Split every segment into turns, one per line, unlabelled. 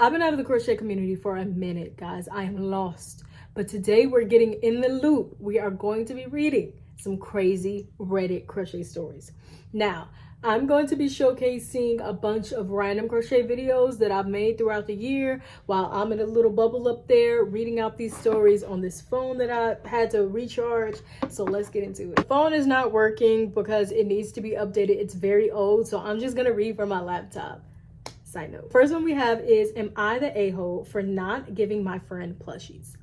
I've been out of the crochet community for a minute, guys. I am lost. But today we're getting in the loop. We are going to be reading some crazy Reddit crochet stories. Now, I'm going to be showcasing a bunch of random crochet videos that I've made throughout the year while I'm in a little bubble up there reading out these stories on this phone that I had to recharge. So let's get into it. The phone is not working because it needs to be updated. It's very old, so I'm just going to read from my laptop. Side note. First one we have is, am I the a-hole for not giving my friend plushies?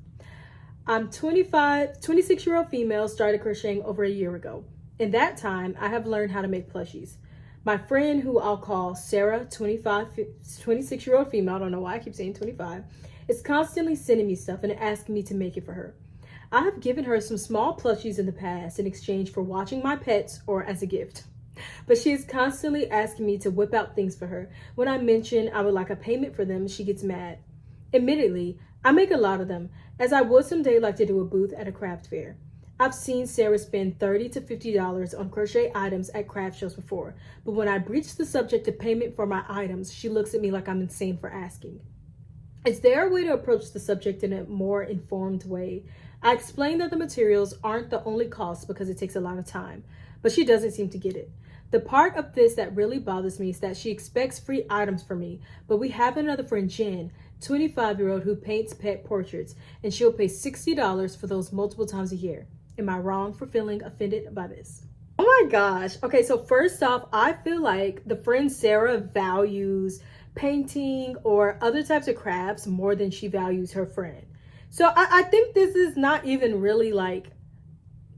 I'm 26-year-old female, started crocheting over a year ago. In that time, I have learned how to make plushies. My friend, who I'll call Sarah, 26-year-old female, I don't know why I keep saying 25, is constantly sending me stuff and asking me to make it for her. I have given her some small plushies in the past in exchange for watching my pets or as a gift. But she is constantly asking me to whip out things for her. When I mention I would like a payment for them, she gets mad. Admittedly, I make a lot of them, as I would someday like to do a booth at a craft fair. I've seen Sarah spend $30 to $50 on crochet items at craft shows before, but when I breach the subject of payment for my items, she looks at me like I'm insane for asking. Is there a way to approach the subject in a more informed way? I explain that the materials aren't the only cost because it takes a lot of time, but she doesn't seem to get it. The part of this that really bothers me is that she expects free items from me, but we have another friend, Jen, 25-year-old, who paints pet portraits, and she'll pay $60 for those multiple times a year. Am I wrong for feeling offended by this? Oh my gosh. Okay, so first off, I feel like the friend Sarah values painting or other types of crafts more than she values her friend. So I think this is not even really like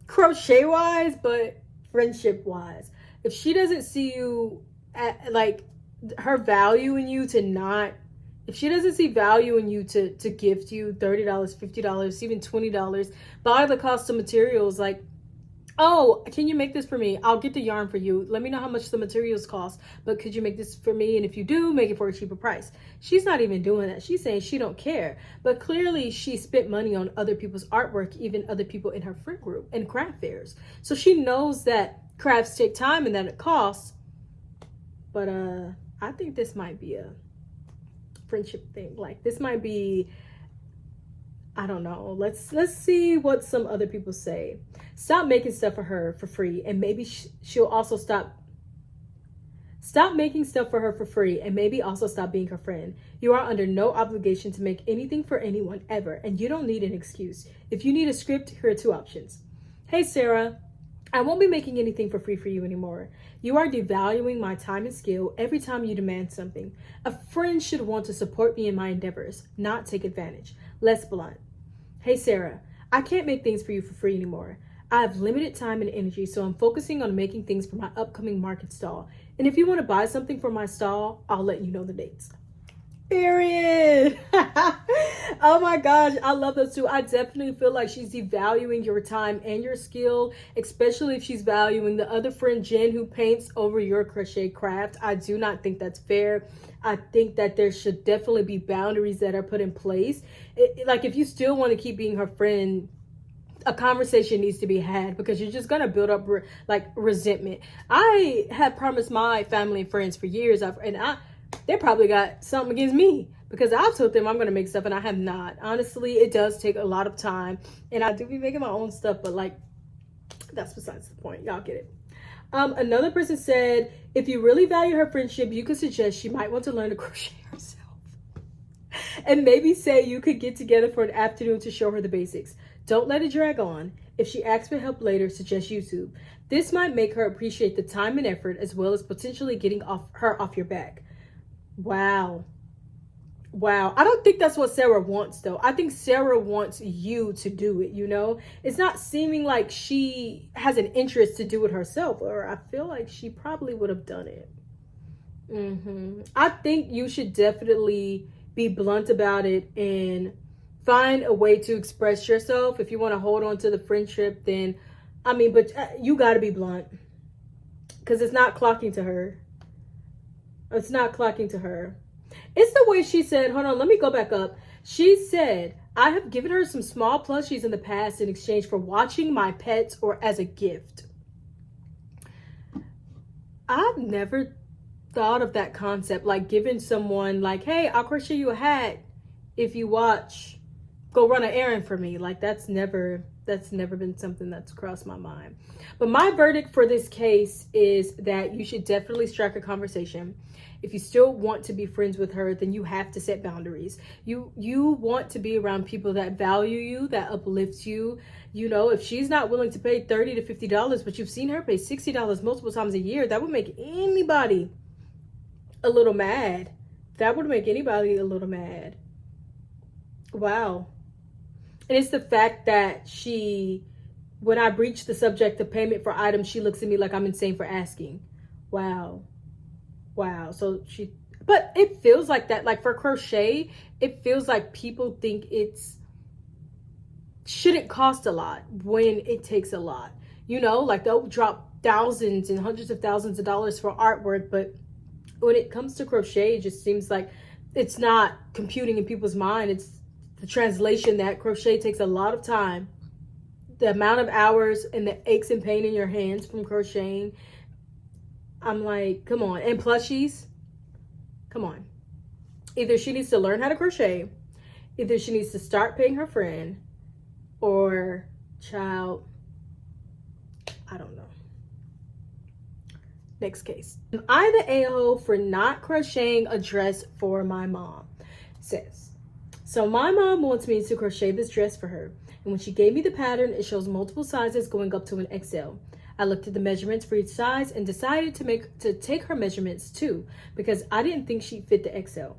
crochet-wise, but friendship-wise. If she doesn't see you at like her value in you to not, if she doesn't see value in you to gift you $30, $50, even $20, buy the cost of materials, like, oh, can you make this for me? I'll get the yarn for you. Let me know how much the materials cost, but could you make this for me? And if you do, make it for a cheaper price. She's not even doing that. She's saying she don't care, but clearly she spent money on other people's artwork, even other people in her friend group and craft fairs. So she knows that crafts take time and that it costs. But I think this might be a friendship thing. Like, this might be, I don't know. Let's see what some other people say. Stop making stuff for her for free, and maybe she'll also stop making stuff for her for free, and maybe also stop being her friend. You are under no obligation to make anything for anyone ever, and you don't need an excuse. If you need a script, here are two options. Hey Sarah, I won't be making anything for free for you anymore. You are devaluing my time and skill every time you demand something. A friend should want to support me in my endeavors, not take advantage. Less blunt. Hey Sarah, I can't make things for you for free anymore. I have limited time and energy, so I'm focusing on making things for my upcoming market stall. And if you want to buy something for my stall, I'll let you know the dates. Period. Oh my gosh, I love those two. I definitely feel like she's devaluing your time and your skill, especially if she's valuing the other friend Jen who paints over your crochet craft. I do not think that's fair. I think that there should definitely be boundaries that are put in place. Like, if you still want to keep being her friend, a conversation needs to be had, because you're just going to build up resentment. I have promised my family and friends for years, they probably got something against me because I've told them I'm going to make stuff and I have not. Honestly, it does take a lot of time, and I do be making my own stuff, but like, that's besides the point. Y'all get it. Another person said, if you really value her friendship, you could suggest she might want to learn to crochet herself. And maybe say you could get together for an afternoon to show her the basics. Don't let it drag on. If she asks for help later, suggest YouTube. This might make her appreciate the time and effort, as well as potentially getting her off your back. Wow. I don't think that's what Sarah wants, though. I think Sarah wants you to do it, you know? It's not seeming like she has an interest to do it herself, or I feel like she probably would have done it. I think you should definitely be blunt about it and find a way to express yourself. If you want to hold on to the friendship, then, but you got to be blunt, because it's not clocking to her. It's not clocking to her. It's the way she said, hold on, let me go back up. She said, I have given her some small plushies in the past in exchange for watching my pets or as a gift. I've never thought of that concept, like giving someone like, hey, I'll crochet you a hat if you go run an errand for me. Like that's never been something that's crossed my mind. But my verdict for this case is that you should definitely strike a conversation. If you still want to be friends with her, then you have to set boundaries. You want to be around people that value you, that uplift you. You know, if she's not willing to pay $30 to $50, but you've seen her pay $60 multiple times a year, that would make anybody a little mad. That would make anybody a little mad. Wow. And it's the fact that when I breach the subject of payment for items, she looks at me like I'm insane for asking. Wow. So but it feels like that. Like for crochet, it feels like people think shouldn't cost a lot when it takes a lot. You know, like they'll drop thousands and hundreds of thousands of dollars for artwork, but when it comes to crochet, it just seems like it's not computing in people's mind. It's the translation that crochet takes a lot of time. The amount of hours and the aches and pain in your hands from crocheting. I'm like, come on. And plushies, come on. Either she needs to learn how to crochet, either she needs to start paying her friend, or child, I don't know. Next case. Am I the a-hole for not crocheting a dress for my mom? Says, so my mom wants me to crochet this dress for her. And when she gave me the pattern, it shows multiple sizes going up to an XL. I looked at the measurements for each size and decided to take her measurements too, because I didn't think she'd fit the XL.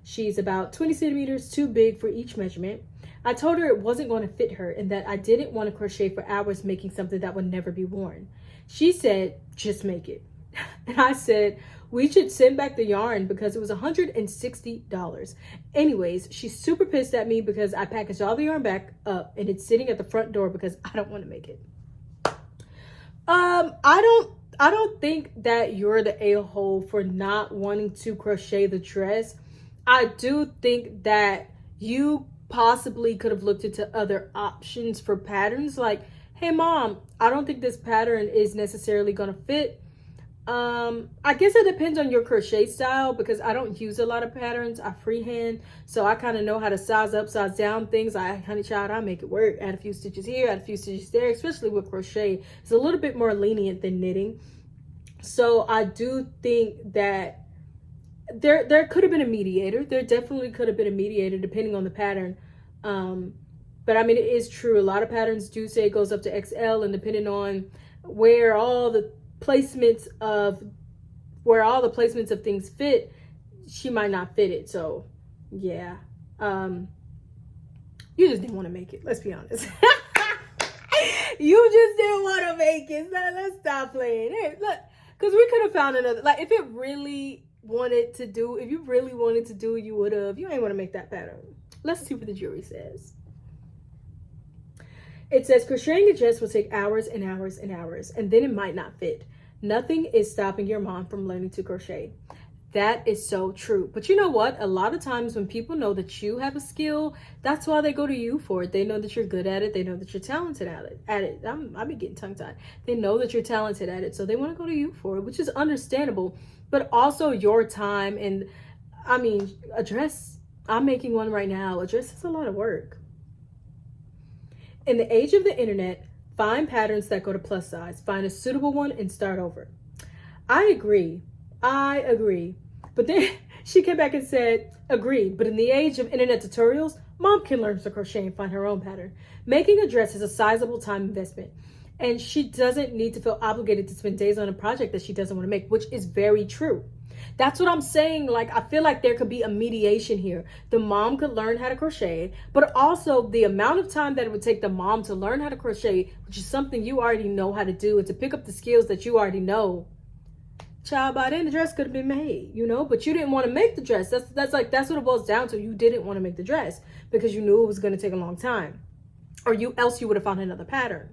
She's about 20 centimeters too big for each measurement. I told her it wasn't going to fit her and that I didn't want to crochet for hours making something that would never be worn. She said, just make it. And I said, we should send back the yarn because it was $160. Anyways, she's super pissed at me because I packaged all the yarn back up and it's sitting at the front door because I don't want to make it. I don't think that you're the a-hole for not wanting to crochet the dress. I do think that you possibly could have looked into other options for patterns. Like, hey mom, I don't think this pattern is necessarily gonna fit. I guess it depends on your crochet style because I don't use a lot of patterns. I freehand, so I kind of know how to size up, size down things. Honey child, I make it work. Add a few stitches here, add a few stitches there, especially with crochet. It's a little bit more lenient than knitting. So I do think that there could have been a mediator. There definitely could have been a mediator depending on the pattern. But I mean, it is true. A lot of patterns do say it goes up to XL, and depending on where all the placements of things fit, she might not fit it. So yeah, you just didn't want to make it. Let's be honest. You just didn't want to make it. So let's stop playing. Hey, look, because we could have found another. Like if you really wanted to do it, you would have. You ain't want to make that pattern. Let's see what the jury says. It says crocheting a dress will take hours and hours and hours, and then it might not fit. Nothing is stopping your mom from learning to crochet. That is so true. But you know what? A lot of times when people know that you have a skill, that's why they go to you for it. They know that you're good at it. They know that you're talented at it. I've been getting tongue-tied. They know that you're talented at it, so they want to go to you for it, which is understandable. But also your time, and I mean, a dress, I'm making one right now. A dress is a lot of work. In the age of the internet, find patterns that go to plus size. Find a suitable one and start over. I agree. But then she came back and said, agreed. But in the age of internet tutorials, mom can learn to crochet and find her own pattern. Making a dress is a sizable time investment. And she doesn't need to feel obligated to spend days on a project that she doesn't want to make, which is very true. That's what I'm saying. Like, I feel like there could be a mediation here. The mom could learn how to crochet, but also the amount of time that it would take the mom to learn how to crochet, which is something you already know how to do, and to pick up the skills that you already know. Child, by then the dress could have been made, you know, but you didn't want to make the dress. That's what it boils down to. You didn't want to make the dress because you knew it was going to take a long time, or else you would have found another pattern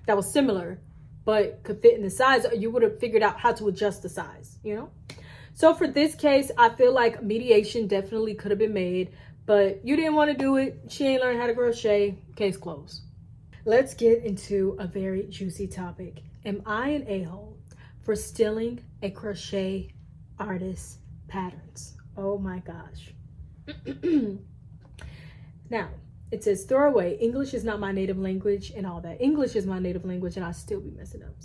that was similar but could fit in the size, or you would have figured out how to adjust the size, you know. So for this case, I feel like mediation definitely could have been made, but you didn't want to do it. She ain't learned how to crochet. Case closed. Let's get into a very juicy topic. Am I an a-hole for stealing a crochet artist patterns. Oh my gosh. Now, it says throwaway. English is not my native language and all that. English is my native language and I still be messing up.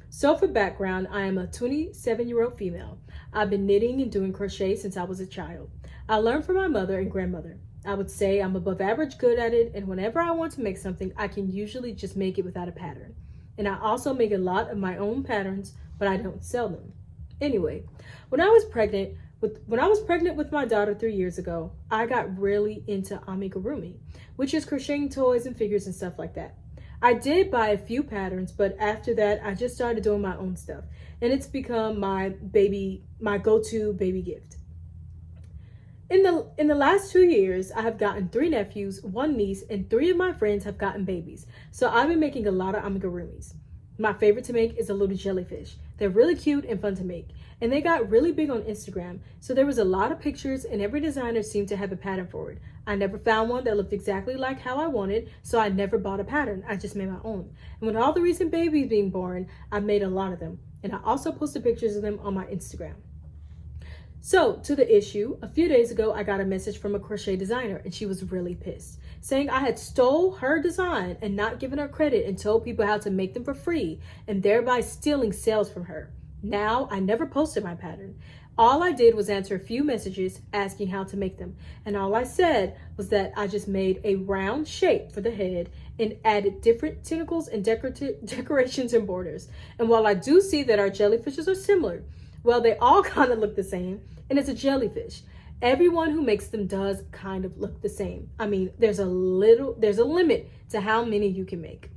So for background, I am a 27-year-old female. I've been knitting and doing crochet since I was a child. I learned from my mother and grandmother. I would say I'm above average good at it, and whenever I want to make something, I can usually just make it without a pattern. And I also make a lot of my own patterns, but I don't sell them. Anyway, when I was pregnant with my daughter 3 years ago, I got really into amigurumi, which is crocheting toys and figures and stuff like that. I did buy a few patterns, but after that, I just started doing my own stuff, and it's become my go-to baby gift. In the last 2 years, I have gotten 3 nephews, 1 niece, and 3 of my friends have gotten babies. So I've been making a lot of amigurumis. My favorite to make is a little jellyfish. They're really cute and fun to make. And they got really big on Instagram. So there was a lot of pictures and every designer seemed to have a pattern for it. I never found one that looked exactly like how I wanted, so I never bought a pattern. I just made my own. And with all the recent babies being born, I've made a lot of them. And I also posted pictures of them on my Instagram. So, to the issue, a few days ago, I got a message from a crochet designer and she was really pissed, saying I had stole her design and not given her credit and told people how to make them for free and thereby stealing sales from her. Now, I never posted my pattern. All I did was answer a few messages asking how to make them. And all I said was that I just made a round shape for the head and added different tentacles and decorations and borders. And while I do see that our jellyfishes are similar, well, they all kind of look the same, and it's a jellyfish. Everyone who makes them does kind of look the same. I mean, there's a limit to how many you can make.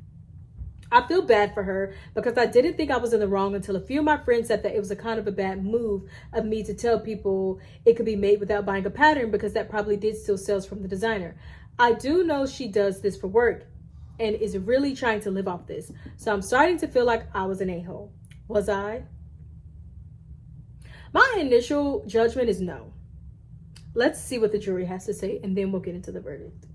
I feel bad for her because I didn't think I was in the wrong until a few of my friends said that it was a kind of a bad move of me to tell people it could be made without buying a pattern because that probably did steal sales from the designer. I do know she does this for work and is really trying to live off this. So I'm starting to feel like I was an a-hole. Was I? My initial judgment is no. Let's see what the jury has to say, and then we'll get into the verdict.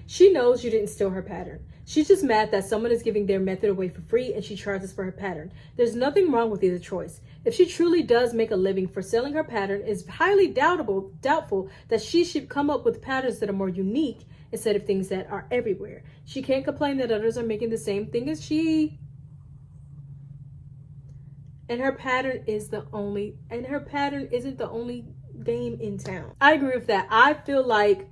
She knows you didn't steal her pattern. She's just mad that someone is giving their method away for free and she charges for her pattern. There's nothing wrong with either choice. If she truly does make a living for selling her pattern, it's highly doubtful that she should come up with patterns that are more unique instead of things that are everywhere. She can't complain that others are making the same thing as she. And her pattern isn't the only game in town. I agree with that. I feel like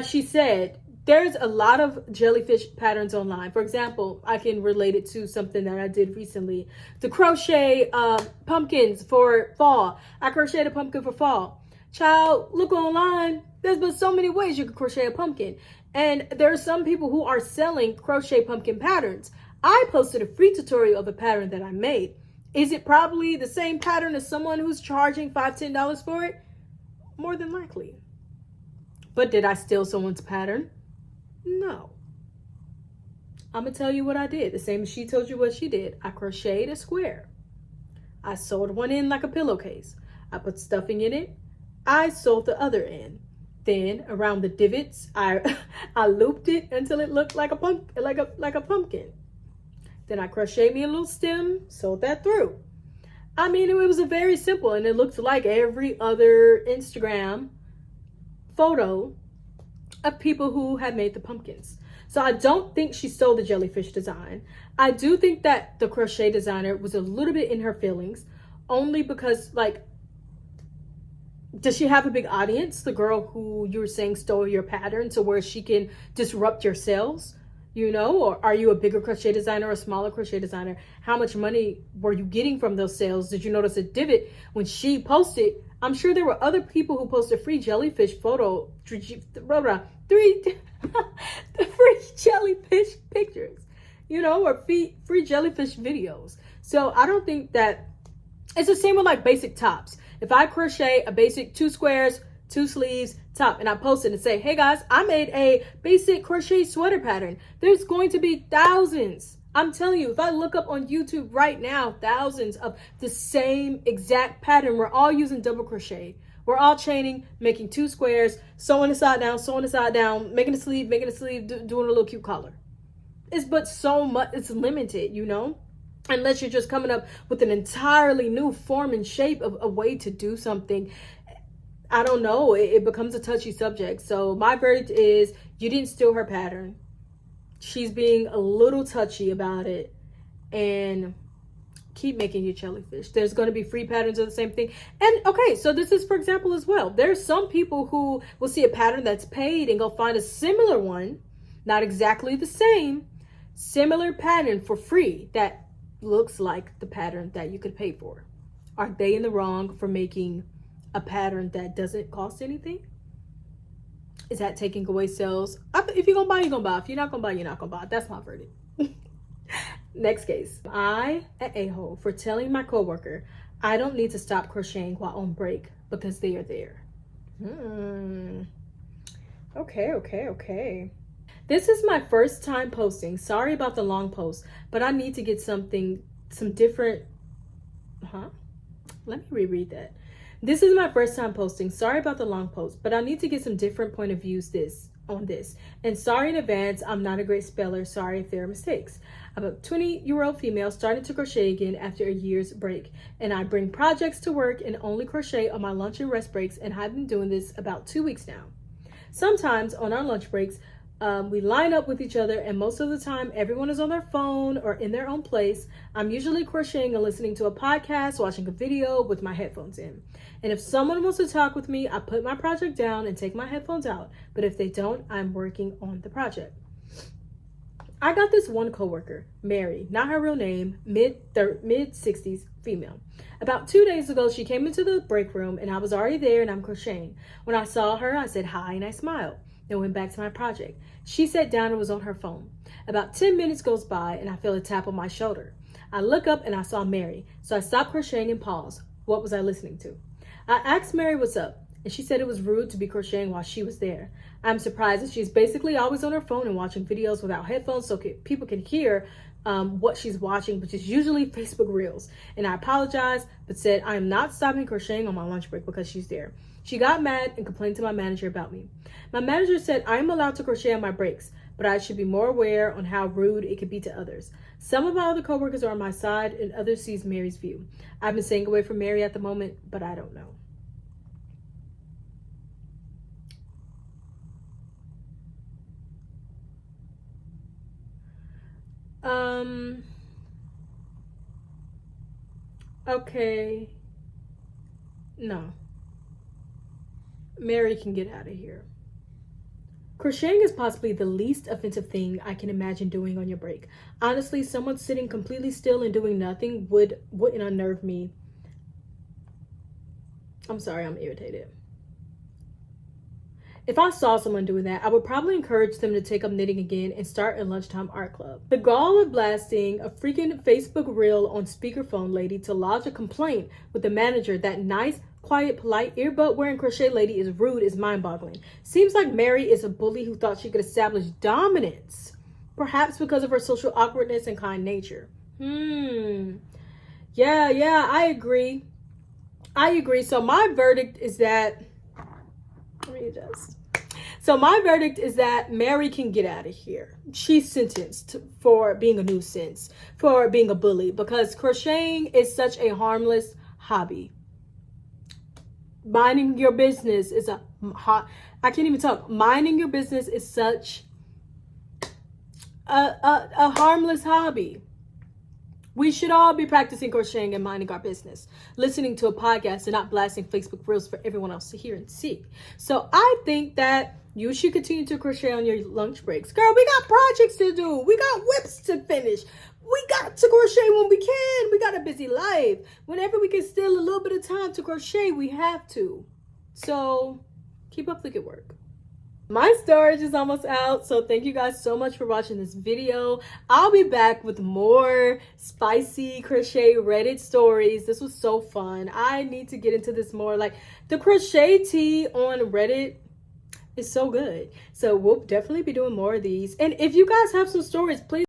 she said, there's a lot of jellyfish patterns online. For example, I can relate it to something that I did recently. The crochet pumpkins for fall. I crocheted a pumpkin for fall. Child, look online. There's been so many ways you can crochet a pumpkin. And there are some people who are selling crochet pumpkin patterns. I posted a free tutorial of a pattern that I made. Is it probably the same pattern as someone who's charging $5, $10 for it? More than likely. But did I steal someone's pattern? No. I'm going to tell you what I did. The same as she told you what she did. I crocheted a square. I sewed one in like a pillowcase. I put stuffing in it. I sewed the other end. Then around the divots, I looped it until it looked like a pumpkin. Then I crocheted me a little stem, sewed that through. I mean, it was a very simple, and it looked like every other Instagram photo of people who had made the pumpkins. So I don't think she stole the jellyfish design. I do think that the crochet designer was a little bit in her feelings, only because, like, does she have a big audience, the girl who you were saying stole your pattern, to where she can disrupt your sales? You know, or are you a bigger crochet designer or a smaller crochet designer? How much money were you getting from those sales? Did you notice a divot when she posted? I'm sure there were other people who posted free jellyfish free jellyfish pictures, you know, or free jellyfish videos. So I don't think that it's the same with like basic tops. If I crochet a basic 2 squares, 2 sleeves, top, and I post it and say, hey guys, I made a basic crochet sweater pattern, there's going to be thousands. I'm telling you, if I look up on YouTube right now, thousands of the same exact pattern. We're all using double crochet. We're all chaining, making 2 squares, sewing the side down, making a sleeve, doing a little cute collar. But so much, it's limited, you know? unless you're just coming up with an entirely new form and shape of a way to do something. I don't know, it becomes a touchy subject. So my verdict is you didn't steal her pattern. She's being a little touchy about it, and keep making your jellyfish. There's going to be free patterns of the same thing. And okay, so this is for example as well. There's some people who will see a pattern that's paid and go find a similar one, not exactly the same, similar pattern for free that looks like the pattern that you could pay for. Are they in the wrong for making a pattern that doesn't cost anything? Is that taking away sales? If you're gonna buy, you're gonna buy. If you're not gonna buy, you're not gonna buy. That's my verdict. Next case. I an a-hole for telling my coworker I don't need to stop crocheting while on break because they are there. Okay. This is my first time posting. Sorry about the long post, but I need to get some different. Let me reread that. This is my first time posting. Sorry about the long post, but I need to get some different point of views on this. And sorry in advance, I'm not a great speller. Sorry if there are mistakes. I'm a 20-year-old female starting to crochet again after a year's break. And I bring projects to work and only crochet on my lunch and rest breaks, and I've been doing this about 2 weeks now. Sometimes on our lunch breaks, we line up with each other, and most of the time everyone is on their phone or in their own place. I'm usually crocheting and listening to a podcast, watching a video with my headphones in. And if someone wants to talk with me, I put my project down and take my headphones out. But if they don't, I'm working on the project. I got this one coworker, Mary, not her real name, mid-60s female. About 2 days ago, she came into the break room and I was already there and I'm crocheting. When I saw her, I said hi and I smiled. Then went back to my project. She sat down and was on her phone. About 10 minutes goes by and I feel a tap on my shoulder. I look up and I saw Mary. So I stopped crocheting and paused. What was I listening to? I asked Mary what's up, and she said it was rude to be crocheting while she was there. I'm surprised that she's basically always on her phone and watching videos without headphones so people can hear what she's watching, which is usually Facebook Reels. And I apologized, but said I am not stopping crocheting on my lunch break because she's there. She got mad and complained to my manager about me. My manager said I am allowed to crochet on my breaks, but I should be more aware on how rude it could be to others. Some of my other coworkers are on my side and others sees Mary's view. I've been staying away from Mary at the moment, but I don't know. Okay. No. Mary can get out of here. Crocheting is possibly the least offensive thing I can imagine doing on your break. Honestly, someone sitting completely still and doing nothing wouldn't unnerve me. I'm sorry, I'm irritated. If I saw someone doing that, I would probably encourage them to take up knitting again and start a lunchtime art club. The gall of blasting a freaking Facebook reel on speakerphone lady to lodge a complaint with the manager that nice, quiet, polite, earbud-wearing crochet lady is rude is mind-boggling. Seems like Mary is a bully who thought she could establish dominance, perhaps because of her social awkwardness and kind nature. Yeah, I agree. So my verdict is that, let me adjust. So my verdict is that Mary can get out of here. She's sentenced for being a nuisance, for being a bully, because crocheting is such a harmless hobby. Minding your business is I can't even talk. Minding your business is such a harmless hobby. We should all be practicing crocheting and minding our business, listening to a podcast and not blasting Facebook Reels for everyone else to hear and see. So I think that you should continue to crochet on your lunch breaks. Girl, we got projects to do. We got whips to finish. We got to crochet when we can. We got a busy life. Whenever we can steal a little bit of time to crochet, we have to. So keep up the good work. My storage is almost out, so thank you guys so much for watching this video. I'll be back with more spicy crochet Reddit stories. This was so fun. I need to get into this more. Like, the crochet tea on Reddit is so good. So we'll definitely be doing more of these. And if you guys have some stories, please